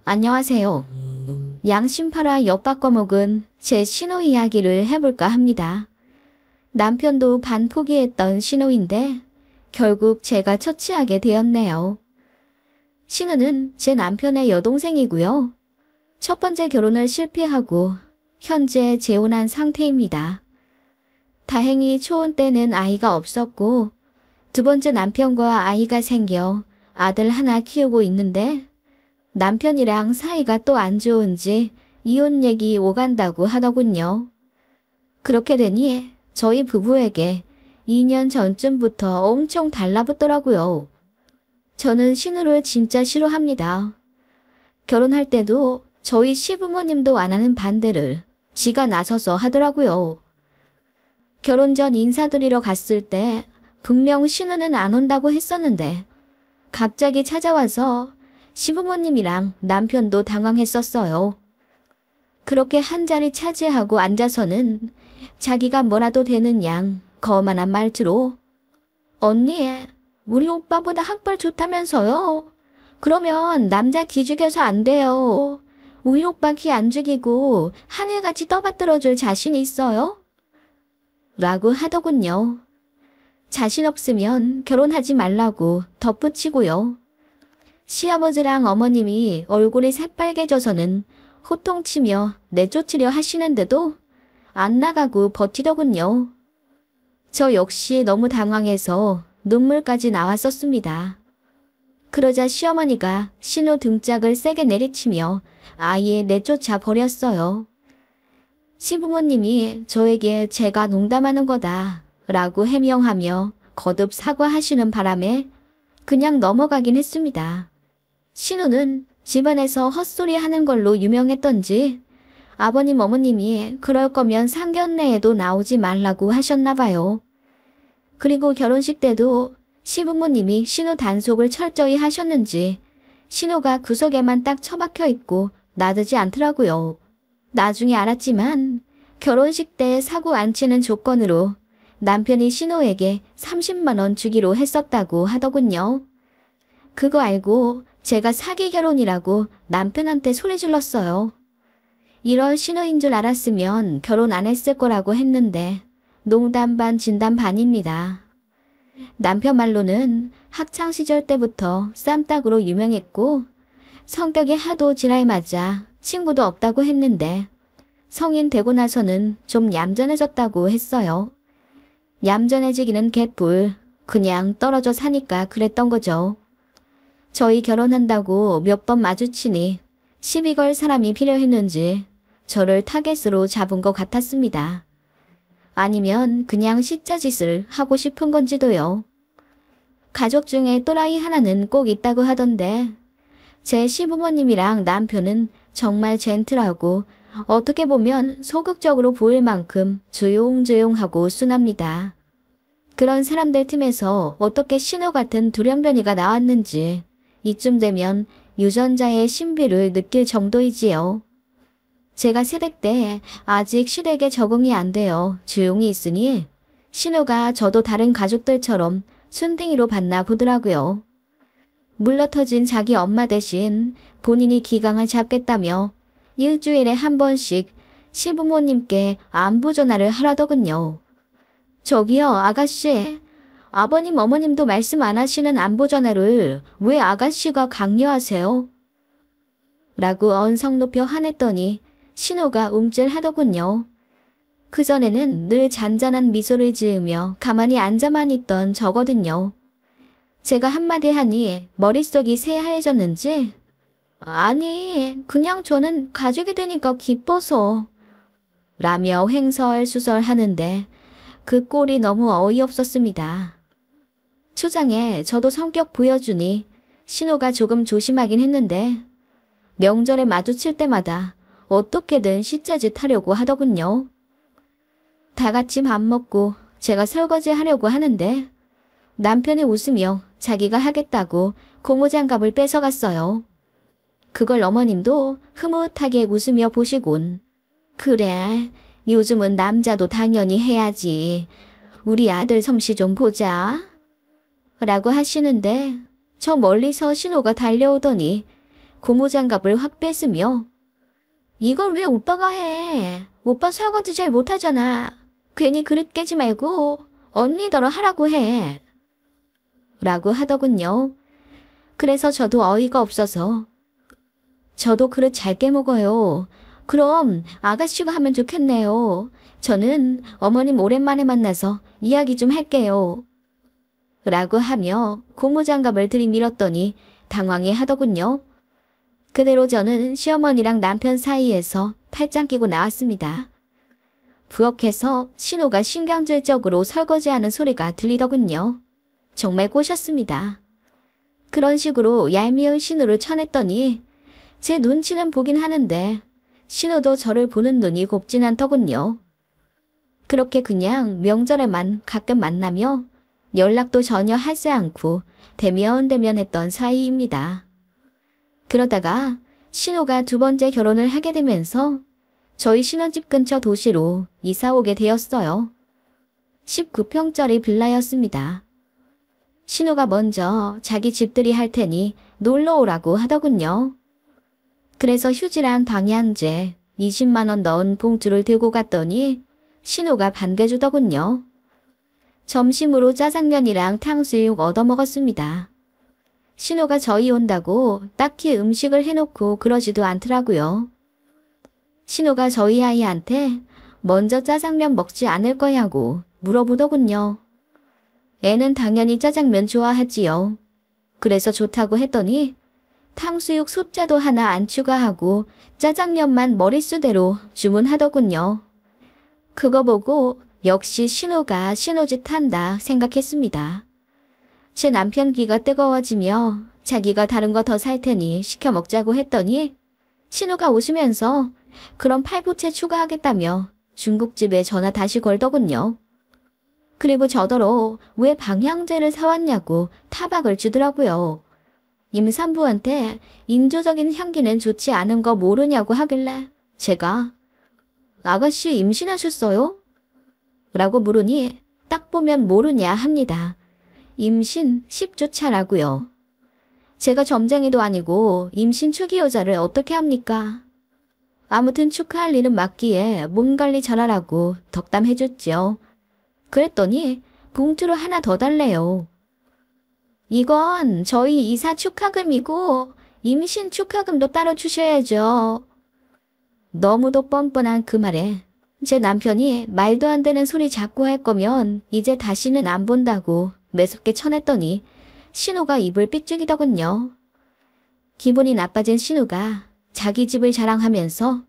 안녕하세요. 양심 팔아 엿 바꿔 먹은 제 신호 이야기를 해볼까 합니다. 남편도 반 포기했던 신호인데 결국 제가 처치하게 되었네요. 신우는 제 남편의 여동생이고요. 첫 번째 결혼을 실패하고 현재 재혼한 상태입니다. 다행히 초혼 때는 아이가 없었고 두 번째 남편과 아이가 생겨 아들 하나 키우고 있는데 남편이랑 사이가 또 안 좋은지 이혼 얘기 오간다고 하더군요. 그렇게 되니 저희 부부에게 2년 전쯤부터 엄청 달라붙더라고요. 저는 신우를 진짜 싫어합니다. 결혼할 때도 저희 시부모님도 안 하는 반대를 지가 나서서 하더라고요. 결혼 전 인사드리러 갔을 때 분명 신우는 안 온다고 했었는데 갑자기 찾아와서 시부모님이랑 남편도 당황했었어요. 그렇게 한 자리 차지하고 앉아서는 자기가 뭐라도 되는 양 거만한 말투로 언니, 우리 오빠보다 학벌 좋다면서요? 그러면 남자 기 죽여서 안 돼요. 우리 오빠 기 안 죽이고 하늘같이 떠받들어줄 자신 있어요? 라고 하더군요. 자신 없으면 결혼하지 말라고 덧붙이고요. 시아버지랑 어머님이 얼굴이 새빨개져서는 호통치며 내쫓으려 하시는데도 안 나가고 버티더군요. 저 역시 너무 당황해서 눈물까지 나왔었습니다. 그러자 시어머니가 신호 등짝을 세게 내리치며 아예 내쫓아 버렸어요. 시부모님이 저에게 제가 농담하는 거다 라고 해명하며 거듭 사과하시는 바람에 그냥 넘어가긴 했습니다. 신우는 집안에서 헛소리 하는 걸로 유명했던지 아버님 어머님이 그럴 거면 상견례에도 나오지 말라고 하셨나 봐요. 그리고 결혼식 때도 시부모님이 신우 단속을 철저히 하셨는지 신우가 구석에만 딱 처박혀 있고 나대지 않더라고요. 나중에 알았지만 결혼식 때 사고 안 치는 조건으로 남편이 신우에게 30만 원 주기로 했었다고 하더군요. 그거 알고 제가 사기 결혼이라고 남편한테 소리 질렀어요. 이럴 신우인 줄 알았으면 결혼 안 했을 거라고 했는데 농담 반 진담 반입니다. 남편 말로는 학창시절 때부터 쌈딱으로 유명했고 성격이 하도 지랄 맞아 친구도 없다고 했는데 성인 되고 나서는 좀 얌전해졌다고 했어요. 얌전해지기는 개뿔, 그냥 떨어져 사니까 그랬던 거죠. 저희 결혼한다고 몇 번 마주치니 시비 걸 사람이 필요했는지 저를 타겟으로 잡은 것 같았습니다. 아니면 그냥 시짜짓을 하고 싶은 건지도요. 가족 중에 또라이 하나는 꼭 있다고 하던데 제 시부모님이랑 남편은 정말 젠틀하고 어떻게 보면 소극적으로 보일 만큼 조용조용하고 순합니다. 그런 사람들 틈에서 어떻게 신우 같은 두령변이가 나왔는지 이쯤 되면 유전자의 신비를 느낄 정도이지요. 제가 새댁 때 아직 시댁에 적응이 안 되어 조용히 있으니 신우가 저도 다른 가족들처럼 순둥이로 봤나 보더라고요. 물러터진 자기 엄마 대신 본인이 기강을 잡겠다며 일주일에 한 번씩 시부모님께 안부 전화를 하라더군요. 저기요 아가씨, 아버님 어머님도 말씀 안 하시는 안부 전화를 왜 아가씨가 강요하세요? 라고 언성 높여 화냈더니 신우가 움찔하더군요. 그전에는 늘 잔잔한 미소를 지으며 가만히 앉아만 있던 저거든요. 제가 한마디 하니 머릿속이 새하얘졌는지 아니 그냥 저는 가족이 되니까 기뻐서 라며 횡설수설하는데 그 꼴이 너무 어이없었습니다. 초장에 저도 성격 보여주니 신우가 조금 조심하긴 했는데 명절에 마주칠 때마다 어떻게든 시짜짓 하려고 하더군요. 다 같이 밥 먹고 제가 설거지 하려고 하는데 남편이 웃으며 자기가 하겠다고 고무장갑을 뺏어갔어요. 그걸 어머님도 흐뭇하게 웃으며 보시곤 그래, 요즘은 남자도 당연히 해야지. 우리 아들 솜씨 좀 보자. 라고 하시는데 저 멀리서 신호가 달려오더니 고무장갑을 확 뺐으며 이걸 왜 오빠가 해? 오빠 설거지 잘 못하잖아. 괜히 그릇 깨지 말고 언니더러 하라고 해. 라고 하더군요. 그래서 저도 어이가 없어서 저도 그릇 잘 깨먹어요. 그럼 아가씨가 하면 좋겠네요. 저는 어머님 오랜만에 만나서 이야기 좀 할게요. 라고 하며 고무장갑을 들이밀었더니 당황해 하더군요. 그대로 저는 시어머니랑 남편 사이에서 팔짱 끼고 나왔습니다. 부엌에서 신호가 신경질적으로 설거지하는 소리가 들리더군요. 정말 꼬셨습니다. 그런 식으로 얄미운 신호를 쳐냈더니 제 눈치는 보긴 하는데 신호도 저를 보는 눈이 곱진 않더군요. 그렇게 그냥 명절에만 가끔 만나며 연락도 전혀 하지 않고 대면대면했던 사이입니다. 그러다가 신호가 두 번째 결혼을 하게 되면서 저희 신혼집 근처 도시로 이사 오게 되었어요. 19평짜리 빌라였습니다. 신호가 먼저 자기 집들이 할 테니 놀러 오라고 하더군요. 그래서 휴지랑 방향제 20만 원 넣은 봉투를 들고 갔더니 신호가 반겨주더군요. 점심으로 짜장면이랑 탕수육 얻어먹었습니다. 신호가 저희 온다고 딱히 음식을 해놓고 그러지도 않더라고요. 신호가 저희 아이한테 먼저 짜장면 먹지 않을 거냐고 물어보더군요. 애는 당연히 짜장면 좋아하지요. 그래서 좋다고 했더니 탕수육 숫자도 하나 안 추가하고 짜장면만 머릿수대로 주문하더군요. 그거 보고 역시 신호가 신호짓 한다 생각했습니다. 제 남편 귀가 뜨거워지며 자기가 다른 거 더 살 테니 시켜 먹자고 했더니 신호가 웃으면서 그럼 팔보채 추가하겠다며 중국집에 전화 다시 걸더군요. 그리고 저더러 왜 방향제를 사왔냐고 타박을 주더라고요. 임산부한테 인조적인 향기는 좋지 않은 거 모르냐고 하길래 제가 아가씨 임신하셨어요? 라고 물으니 딱 보면 모르냐 합니다. 임신 10주 차라고요. 제가 점쟁이도 아니고 임신 초기 여자를 어떻게 합니까? 아무튼 축하할 일은 맞기에 몸 관리 잘하라고 덕담해줬죠. 그랬더니 봉투로 하나 더 달래요. 이건 저희 이사 축하금이고 임신 축하금도 따로 주셔야죠. 너무도 뻔뻔한 그 말에 제 남편이 말도 안 되는 소리 자꾸 할 거면 이제 다시는 안 본다고 매섭게 쳐냈더니 신호가 입을 삑죽이더군요. 기분이 나빠진 신호가 자기 집을 자랑하면서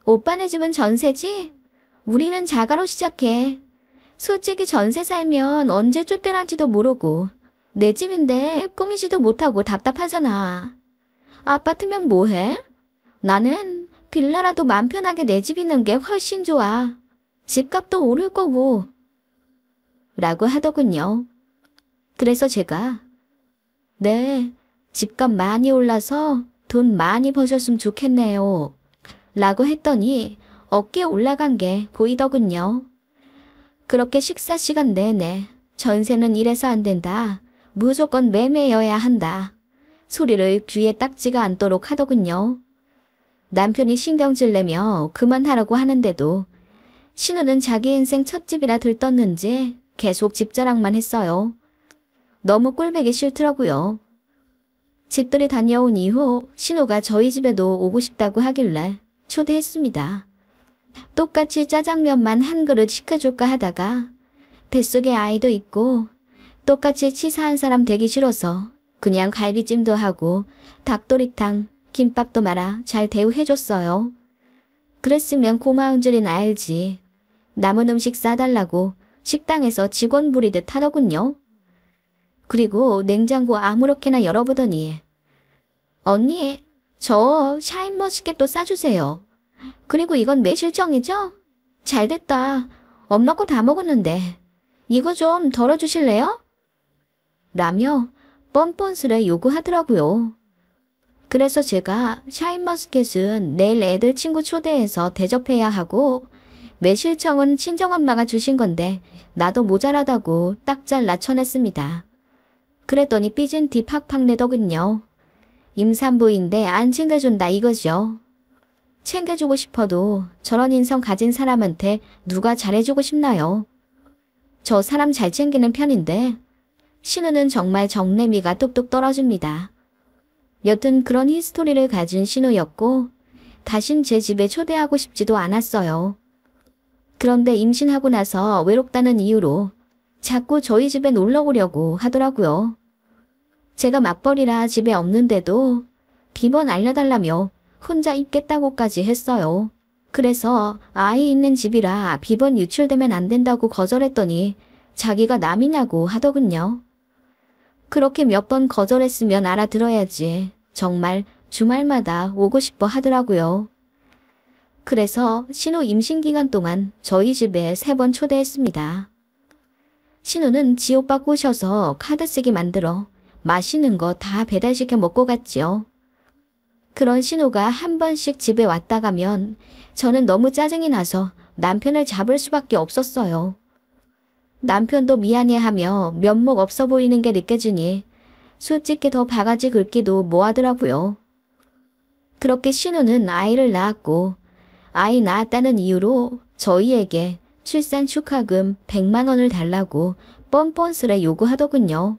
오빠네 집은 전세지? 우리는 자가로 시작해. 솔직히 전세 살면 언제 쫓겨날지도 모르고 내 집인데 꾸미지도 못하고 답답하잖아. 아파트면 뭐해? 나는 빌라라도 맘 편하게 내 집 있는 게 훨씬 좋아. 집값도 오를 거고. 라고 하더군요. 그래서 제가 네, 집값 많이 올라서 돈 많이 버셨으면 좋겠네요. 라고 했더니 어깨에 올라간 게 보이더군요. 그렇게 식사 시간 내내 전세는 이래서 안 된다. 무조건 매매여야 한다. 소리를 귀에 딱지가 않도록 하더군요. 남편이 신경질 내며 그만하라고 하는데도 신우는 자기 인생 첫 집이라 들떴는지 계속 집자랑만 했어요. 너무 꼴보기 싫더라고요. 집들이 다녀온 이후 신우가 저희 집에도 오고 싶다고 하길래 초대했습니다. 똑같이 짜장면만 한 그릇 시켜줄까 하다가 뱃속에 아이도 있고 똑같이 치사한 사람 되기 싫어서 그냥 갈비찜도 하고 닭도리탕, 김밥도 말아 잘 대우해줬어요. 그랬으면 고마운 줄은 알지. 남은 음식 싸달라고 식당에서 직원 부리듯 하더군요. 그리고 냉장고 아무렇게나 열어보더니 언니, 저 샤인머스켓도 싸주세요. 그리고 이건 매실청이죠? 잘됐다. 엄마 거 다 먹었는데 이거 좀 덜어주실래요? 라며 뻔뻔스레 요구하더라고요. 그래서 제가 샤인머스켓은 내일 애들 친구 초대해서 대접해야 하고 매실청은 친정엄마가 주신 건데 나도 모자라다고 딱 잘라 쳐냈습니다. 그랬더니 삐진 티 팍팍 내더군요. 임산부인데 안 챙겨준다 이거죠. 챙겨주고 싶어도 저런 인성 가진 사람한테 누가 잘해주고 싶나요? 저 사람 잘 챙기는 편인데 신우는 정말 정내미가 뚝뚝 떨어집니다. 여튼 그런 히스토리를 가진 신우였고 다신 제 집에 초대하고 싶지도 않았어요. 그런데 임신하고 나서 외롭다는 이유로 자꾸 저희 집에 놀러 오려고 하더라고요. 제가 맞벌이라 집에 없는데도 비번 알려달라며 혼자 입겠다고까지 했어요. 그래서 아이 있는 집이라 비번 유출되면 안 된다고 거절했더니 자기가 남이냐고 하더군요. 그렇게 몇 번 거절했으면 알아들어야지. 정말 주말마다 오고 싶어 하더라고요. 그래서 신우 임신 기간 동안 저희 집에 3번 초대했습니다. 신우는 지 오빠 꼬셔서 카드 쓰기 만들어 맛있는 거 다 배달시켜 먹고 갔지요. 그런 신우가 한 번씩 집에 왔다 가면 저는 너무 짜증이 나서 남편을 잡을 수밖에 없었어요. 남편도 미안해하며 면목 없어 보이는 게 느껴지니 솔직히 더 바가지 긁기도 뭐하더라고요. 그렇게 신우는 아이를 낳았고 아이 낳았다는 이유로 저희에게 출산 축하금 100만 원을 달라고 뻔뻔스레 요구하더군요.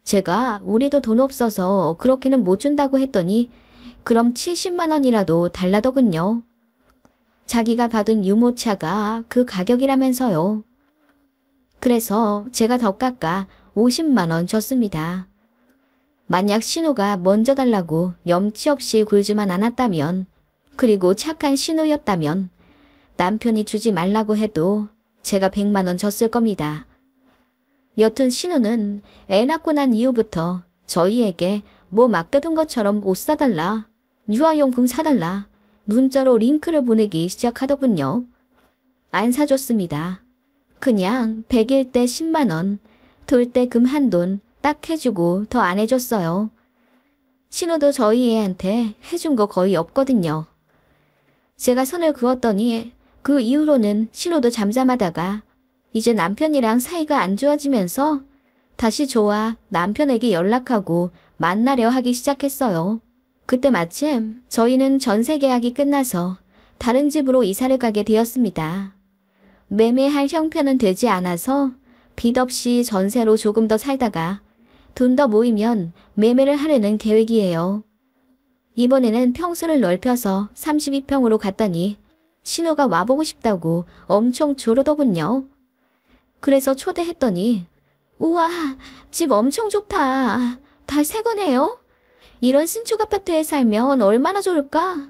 제가 우리도 돈 없어서 그렇게는 못 준다고 했더니 그럼 70만 원이라도 달라더군요. 자기가 받은 유모차가 그 가격이라면서요. 그래서 제가 더 깎아 50만 원 줬습니다. 만약 신우가 먼저 달라고 염치 없이 굴지만 않았다면, 그리고 착한 신우였다면 남편이 주지 말라고 해도 제가 100만 원 줬을 겁니다. 여튼 신우는 애 낳고 난 이후부터 저희에게 뭐 맡겨둔 것처럼 옷 사달라, 유아용품 사달라, 문자로 링크를 보내기 시작하더군요. 안 사줬습니다. 그냥 100일 때 10만 원, 돌 때 금 한돈 딱 해주고 더 안 해줬어요. 신우도 저희 애한테 해준 거 거의 없거든요. 제가 선을 그었더니 그 이후로는 신우도 잠잠하다가 이제 남편이랑 사이가 안 좋아지면서 다시 저와 남편에게 연락하고 만나려 하기 시작했어요. 그때 마침 저희는 전세 계약이 끝나서 다른 집으로 이사를 가게 되었습니다. 매매할 형편은 되지 않아서 빚 없이 전세로 조금 더 살다가 돈 더 모이면 매매를 하려는 계획이에요. 이번에는 평수를 넓혀서 32평으로 갔더니 신우가 와보고 싶다고 엄청 조르더군요. 그래서 초대했더니 우와, 집 엄청 좋다. 다 새 거네요? 이런 신축 아파트에 살면 얼마나 좋을까?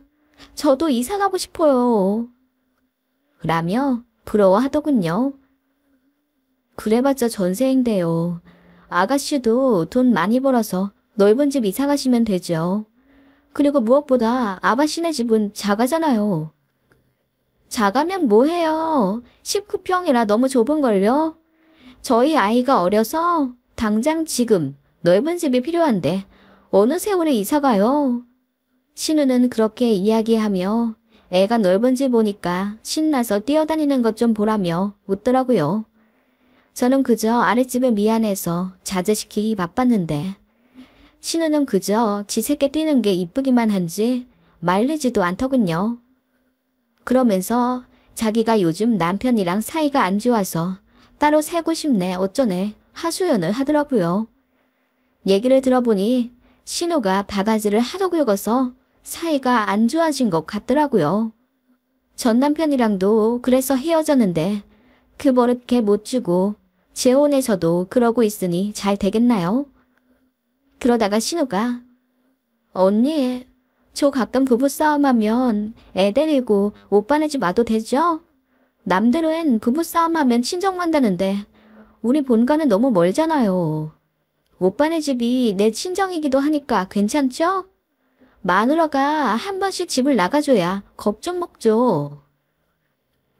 저도 이사 가고 싶어요. 라며 부러워하더군요. 그래봤자 전세인데요. 아가씨도 돈 많이 벌어서 넓은 집 이사 가시면 되죠. 그리고 무엇보다 아바씨네 집은 작아잖아요. 작으면 뭐해요. 19평이라 너무 좁은걸요. 저희 아이가 어려서 당장 지금 넓은 집이 필요한데 어느 세월에 이사가요. 신우는 그렇게 이야기하며 애가 넓은 집 오니까 신나서 뛰어다니는 것 좀 보라며 웃더라고요. 저는 그저 아랫집에 미안해서 자제시키기 바빴는데 신우는 그저 지 새끼 뛰는 게 이쁘기만 한지 말리지도 않더군요. 그러면서 자기가 요즘 남편이랑 사이가 안 좋아서 따로 살고 싶네 어쩌네 하소연을 하더라고요. 얘기를 들어보니 신우가 바가지를 하도 긁어서 사이가 안 좋아진 것 같더라고요. 전 남편이랑도 그래서 헤어졌는데 그 버릇 걔 못 주고 재혼해서도 그러고 있으니 잘 되겠나요? 그러다가 신우가 언니, 저 가끔 부부싸움하면 애 데리고 오빠네 집 와도 되죠? 남들은 부부싸움하면 친정 간다는데 우리 본가는 너무 멀잖아요. 오빠네 집이 내 친정이기도 하니까 괜찮죠? 마누라가 한 번씩 집을 나가줘야 겁 좀 먹죠.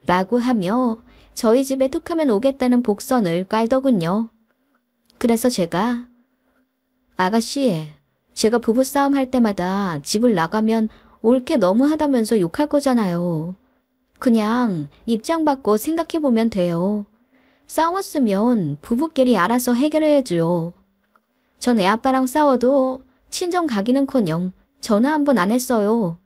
라고 하며 저희 집에 툭하면 오겠다는 복선을 깔더군요. 그래서 제가 아가씨, 제가 부부싸움 할 때마다 집을 나가면 옳게 너무하다면서 욕할 거잖아요. 그냥 입장 바꿔 생각해보면 돼요. 싸웠으면 부부끼리 알아서 해결해야죠. 전 애 아빠랑 싸워도 친정 가기는커녕 전화 한 번 안 했어요.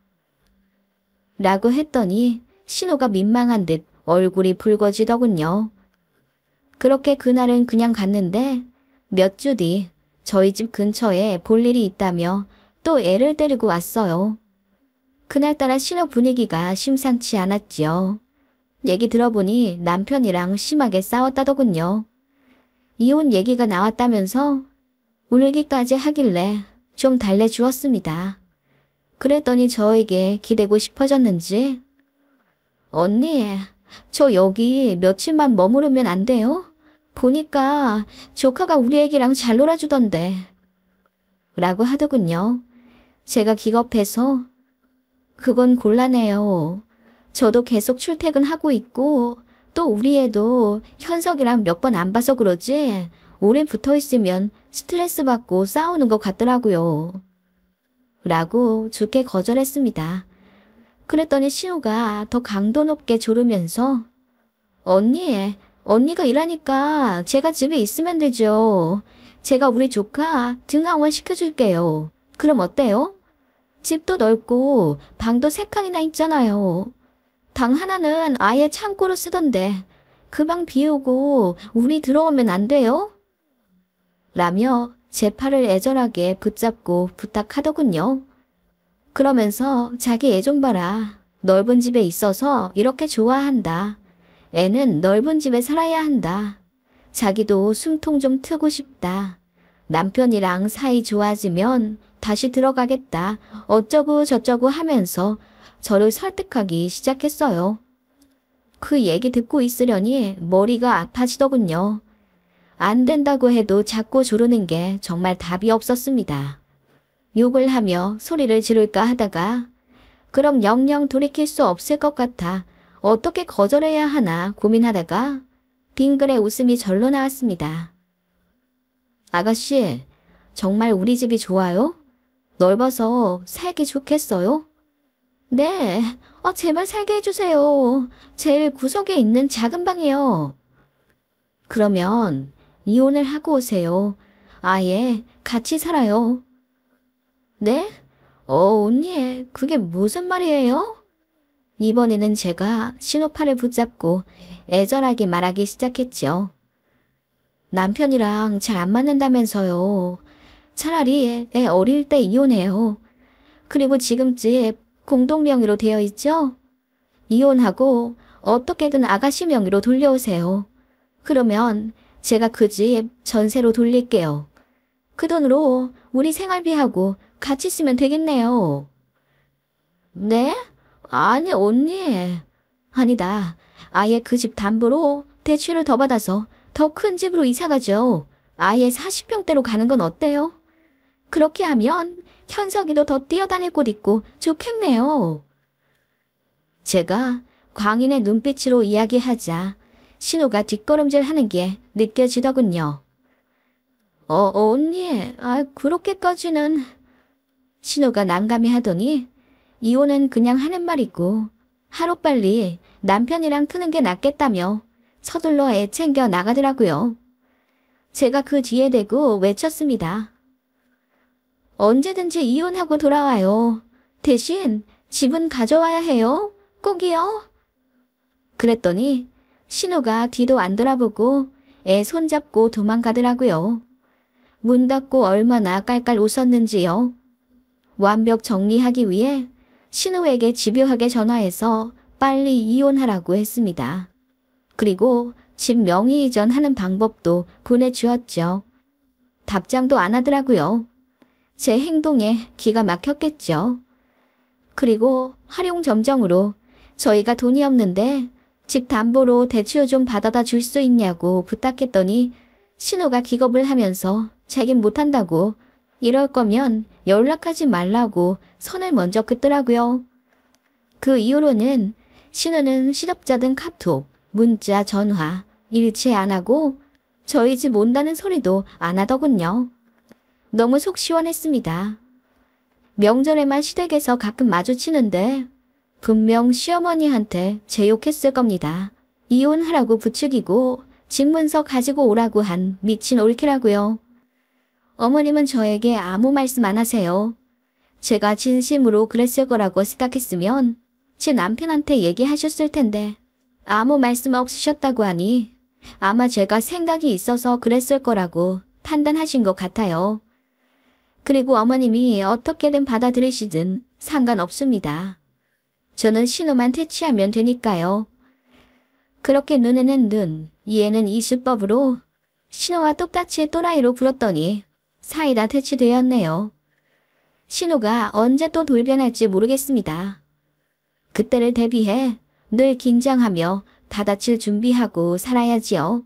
라고 했더니 신우가 민망한 듯 얼굴이 붉어지더군요. 그렇게 그날은 그냥 갔는데 몇 주 뒤 저희 집 근처에 볼 일이 있다며 또 애를 데리고 왔어요. 그날따라 신우 분위기가 심상치 않았지요. 얘기 들어보니 남편이랑 심하게 싸웠다더군요. 이혼 얘기가 나왔다면서 울기까지 하길래 좀 달래주었습니다. 그랬더니 저에게 기대고 싶어졌는지 언니, 저 여기 며칠만 머무르면 안 돼요? 보니까 조카가 우리 애기랑 잘 놀아주던데 라고 하더군요. 제가 기겁해서 그건 곤란해요. 저도 계속 출퇴근하고 있고 또 우리 애도 현석이랑 몇 번 안 봐서 그러지 오래 붙어있으면 스트레스 받고 싸우는 것 같더라고요. 라고 좋게 거절했습니다. 그랬더니 신우가 더 강도 높게 조르면서 언니가 일하니까 제가 집에 있으면 되죠. 제가 우리 조카 등하원 시켜줄게요. 그럼 어때요? 집도 넓고 방도 3칸이나 있잖아요. 방 하나는 아예 창고로 쓰던데 그 방 비우고 우리 들어오면 안 돼요? 라며 제 팔을 애절하게 붙잡고 부탁하더군요. 그러면서 자기 애 좀 봐라. 넓은 집에 있어서 이렇게 좋아한다. 애는 넓은 집에 살아야 한다. 자기도 숨통 좀 트고 싶다. 남편이랑 사이 좋아지면 다시 들어가겠다. 어쩌고 저쩌고 하면서 저를 설득하기 시작했어요. 그 얘기 듣고 있으려니 머리가 아파지더군요. 안 된다고 해도 자꾸 조르는 게 정말 답이 없었습니다. 욕을 하며 소리를 지를까 하다가 그럼 영영 돌이킬 수 없을 것 같아 어떻게 거절해야 하나 고민하다가 빙그레 웃음이 절로 나왔습니다. 아가씨, 정말 우리 집이 좋아요? 넓어서 살기 좋겠어요? 네, 제발 살게 해주세요. 제일 구석에 있는 작은 방이요. 그러면 이혼을 하고 오세요. 아예 같이 살아요. 네? 언니, 그게 무슨 말이에요? 이번에는 제가 신우 팔을 붙잡고 애절하게 말하기 시작했죠. 남편이랑 잘 안 맞는다면서요. 차라리 애 어릴 때 이혼해요. 그리고 지금 집 공동 명의로 되어 있죠? 이혼하고 어떻게든 아가씨 명의로 돌려오세요. 그러면 제가 그 집 전세로 돌릴게요. 그 돈으로 우리 생활비하고 같이 쓰면 되겠네요. 네? 아니 언니. 아니다. 아예 그 집 담보로 대출을 더 받아서 더 큰 집으로 이사가죠. 아예 40평대로 가는 건 어때요? 그렇게 하면 현석이도 더 뛰어다닐 곳 있고 좋겠네요. 제가 광인의 눈빛으로 이야기하자 신우가 뒷걸음질하는 게 느껴지더군요. 언니, 그렇게까지는... 신우가 난감해 하더니 이혼은 그냥 하는 말이고 하루빨리 남편이랑 트는 게 낫겠다며 서둘러 애 챙겨 나가더라고요. 제가 그 뒤에 대고 외쳤습니다. 언제든지 이혼하고 돌아와요. 대신 집은 가져와야 해요. 꼭이요. 그랬더니 신우가 뒤도 안 돌아보고 애 손잡고 도망가더라고요. 문 닫고 얼마나 깔깔 웃었는지요. 완벽 정리하기 위해 신우에게 집요하게 전화해서 빨리 이혼하라고 했습니다. 그리고 집 명의 이전하는 방법도 보내주었죠. 답장도 안 하더라고요. 제 행동에 기가 막혔겠죠. 그리고 활용점정으로 저희가 돈이 없는데 집 담보로 대출 좀 받아다 줄 수 있냐고 부탁했더니 신우가 기겁을 하면서 자긴 못한다고 이럴 거면 연락하지 말라고 선을 먼저 긋더라고요. 그 이후로는 신우는 실업자든 카톡, 문자, 전화 일체 안 하고 저희 집 온다는 소리도 안 하더군요. 너무 속 시원했습니다. 명절에만 시댁에서 가끔 마주치는데 분명 시어머니한테 제 욕했을 겁니다. 이혼하라고 부추기고 집문서 가지고 오라고 한 미친 올케라고요. 어머님은 저에게 아무 말씀 안 하세요. 제가 진심으로 그랬을 거라고 생각했으면 제 남편한테 얘기하셨을 텐데 아무 말씀 없으셨다고 하니 아마 제가 생각이 있어서 그랬을 거라고 판단하신 것 같아요. 그리고 어머님이 어떻게든 받아들이시든 상관없습니다. 저는 신호만 퇴치하면 되니까요. 그렇게 눈에는 눈, 이에는 이 수법으로 신호와 똑같이 또라이로 굴었더니 사이다 퇴치되었네요. 신호가 언제 또 돌변할지 모르겠습니다. 그때를 대비해 늘 긴장하며 받아칠 준비하고 살아야지요.